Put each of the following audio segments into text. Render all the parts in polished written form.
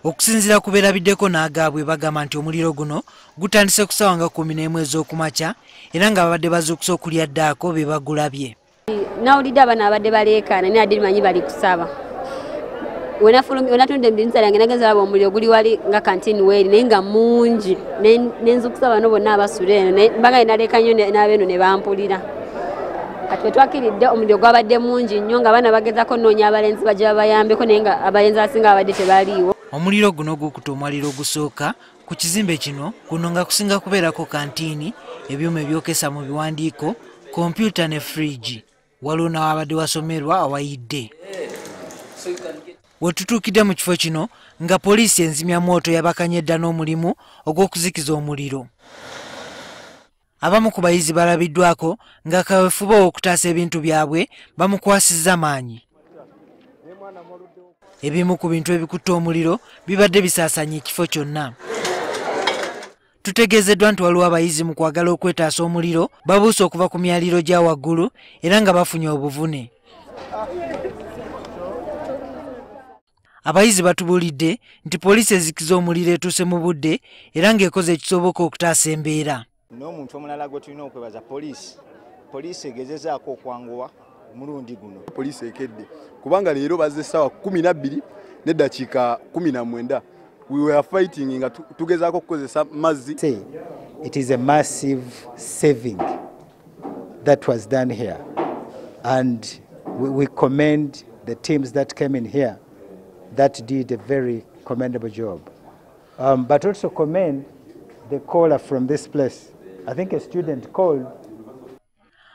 Okusinziira ku beerabiddeko n'agaabwe bagamba nti omuliro guno gutandise ku ssaawa nga 11 ez'okumakya era nga babadde bazuukusa okulya ddaako be bagulabye. Nawulidde abaana abadde baleekaana naye adde manyi bali kusaba. Wenatunde mbinza yange nagenza laba omuliro guli wali nga kantini weeri naye nga mungi nenzukusa bano bonna abasula eno mbaga naleeka nnyo n'abeeno ne bampulira. Kati twakiridde omuliro gwabadde mungi nnyo nga abaana bagezako nnoonya abalenzi bajja babayambeko naye nga abalenzi asinga babadde tebaliiwo. Omuliro guno gukuta omwaliro ogusooka ku kizimbe kino kuno nga kusinga kubeerako kantiini, ebyuma ebyokesa mu biwandiiko, kompyuta ne fridge. Waliwo n'awabadde wasomerwa awayidde. Wetutuukidde mu kifo kino nga poliisi enzimyamoto yabakanye edda n'omulimu ogw'okuzikiza omuliro. Abamu ku bayizi balabiddwako nga kaweefube okutaasa ebintu byabwe bamukwasizza maanyi. Ebimu ku bintu ebikutte omuliro bibadde bisaasaanya ekifo kyonna. Tutegeezeddwa nti waliwo abayizi mu kwagala okwetaasa omuliro babuuse okuva ku myaliro gya waggulu era nga bafunye obuvune. Abayizi batubuulidde nti poliisi ezikiza omuliro etuuse mu budde era ng'ekoze ekisoboka okutaasa embeera. N'omuntu omulala gwe tulina okwebaza poliisi egezezaako okwanguwa omulundi guno. Poliisi ekedde kubanga leero bazze essaawa 12 n'eddakiika 19. We were fighting nga tugezaako okukozesa mazzi. It is a massive saving that was done here and we commend the teams that came in here that did a very commendable job. But also commend the caller from this place. I think a student called.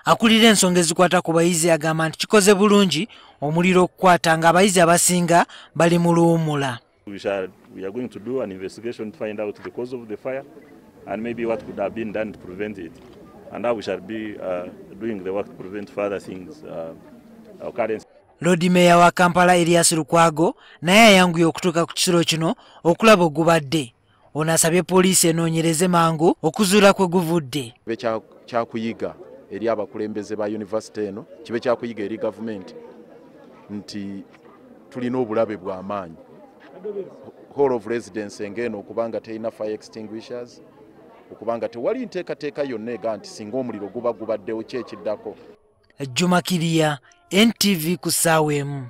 Akulira ensonga ezikwata ku bayizi agamba nti kikoze bulungi omuliro okukwata nga abayizi abasinga bali mu luwummula. We are going to do an investigation to find out the cause of the fire and maybe what could have been done to prevent it. And now we shall be doing the work to prevent further things occurrence. Lodi Meya wa Kampala Elias Lukwago naye ayanguye okutuuka ku kisiro kino okulaba ogubadde. Ono asabye poliisi enoonyereze mangu okuzuula kwe guvudde. Kyakuyiga eri abakulembeze ba yunivasite eno kibe kyakuyiga eri gavumenti nti tulina obulabe bw'amaanyi. Hall of residence engeno okubanga terina fire extinguishers, okubanga tewali nteekateeka yonna ega nti singa omuliro guba gubaddewo kyekiddako. Juma Kiria, NTV ku ssaawa emu.